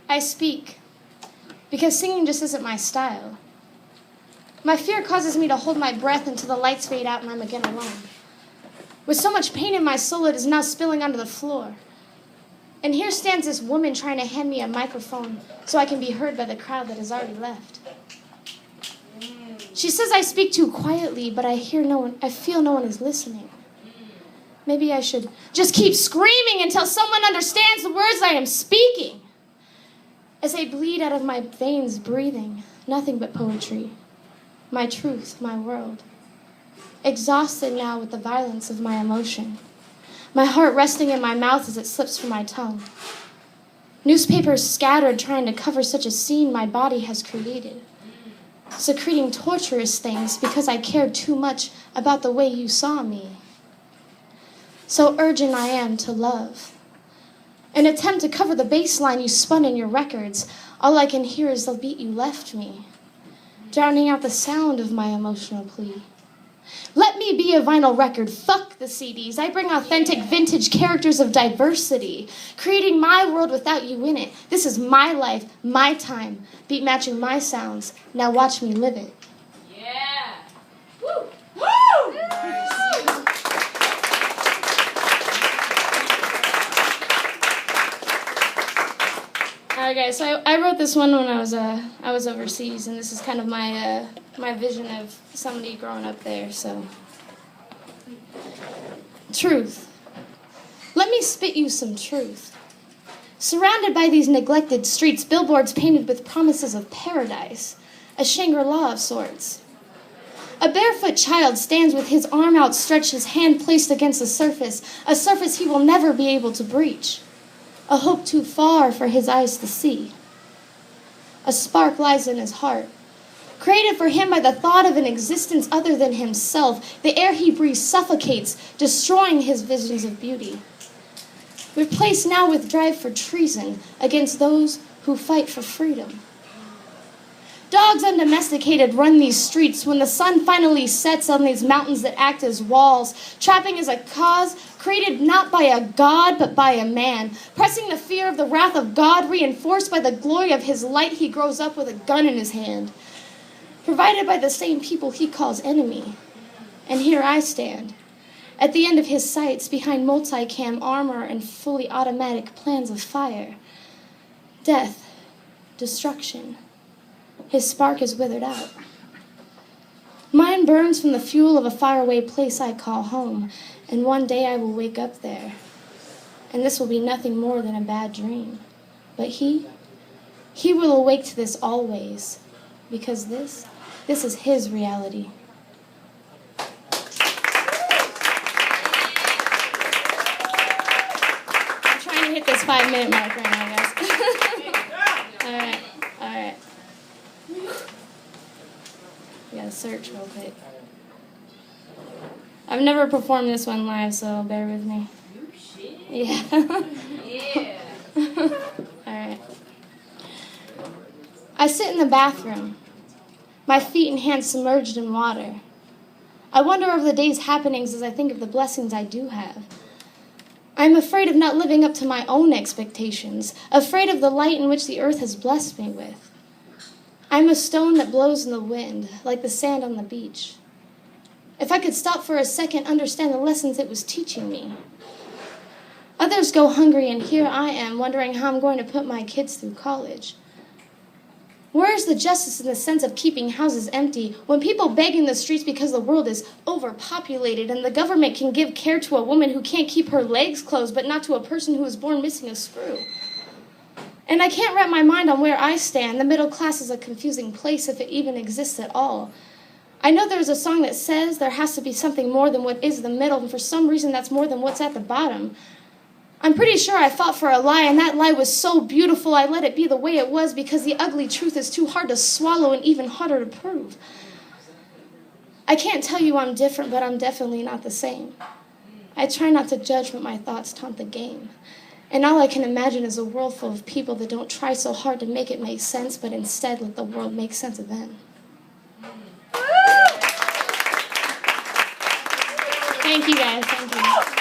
I speak because singing just isn't my style. My fear causes me to hold my breath until the lights fade out and I'm again alone. With so much pain in my soul, it is now spilling onto the floor. And here stands this woman trying to hand me a microphone so I can be heard by the crowd that has already left. She says I speak too quietly, but I feel no one is listening. Maybe I should just keep screaming until someone understands the words I am speaking. As they bleed out of my veins, breathing, nothing but poetry. My truth, my world. Exhausted now with the violence of my emotion. My heart resting in my mouth as it slips from my tongue. Newspapers scattered trying to cover such a scene my body has created. Secreting torturous things because I cared too much about the way you saw me. So urgent I am to love. An attempt to cover the baseline you spun in your records. All I can hear is the beat you left me, drowning out the sound of my emotional plea. Let me be a vinyl record, fuck the CDs. I bring authentic vintage characters of diversity, creating my world without you in it. This is my life, my time, beat matching my sounds. Now watch me live it. Yeah. Woo! Woo! Alright guys, so I wrote this one when I was overseas, and this is kind of my my vision of somebody growing up there. So, truth. Let me spit you some truth. Surrounded by these neglected streets, billboards painted with promises of paradise, a Shangri-La of sorts. A barefoot child stands with his arm outstretched, his hand placed against a surface he will never be able to breach. A hope too far for his eyes to see. A spark lies in his heart, created for him by the thought of an existence other than himself. The air he breathes suffocates, destroying his visions of beauty. Replaced now with drive for treason against those who fight for freedom. Dogs undomesticated run these streets when the sun finally sets on these mountains that act as walls. Trapping is a cause created not by a god, but by a man. Pressing the fear of the wrath of God, reinforced by the glory of his light, he grows up with a gun in his hand. Provided by the same people he calls enemy. And here I stand, at the end of his sights, behind multicam armor and fully automatic plans of fire. Death, destruction. His spark is withered out. Mine burns from the fuel of a faraway place I call home, and one day I will wake up there, and this will be nothing more than a bad dream. But he will awake to this always, because this is his reality. I'm trying to hit this 5-minute mark right now, guys. All right. We gotta search real quick. I've never performed this one live, so bear with me. Yeah. Yeah. Alright. I sit in the bathroom, my feet and hands submerged in water. I wonder over the day's happenings as I think of the blessings I do have. I'm afraid of not living up to my own expectations, afraid of the light in which the earth has blessed me with. I'm a stone that blows in the wind, like the sand on the beach. If I could stop for a second, understand the lessons it was teaching me. Others go hungry, and here I am, wondering how I'm going to put my kids through college. Where is the justice in the sense of keeping houses empty when people beg in the streets because the world is overpopulated and the government can give care to a woman who can't keep her legs closed, but not to a person who was born missing a screw? And I can't wrap my mind on where I stand. The middle class is a confusing place, if it even exists at all. I know there's a song that says there has to be something more than what is the middle, and for some reason that's more than what's at the bottom. I'm pretty sure I fought for a lie, and that lie was so beautiful I let it be the way it was because the ugly truth is too hard to swallow and even harder to prove. I can't tell you I'm different, but I'm definitely not the same. I try not to judge, but my thoughts taunt the game. And all I can imagine is a world full of people that don't try so hard to make it make sense, but instead let the world make sense of them. Thank you, guys. Thank you.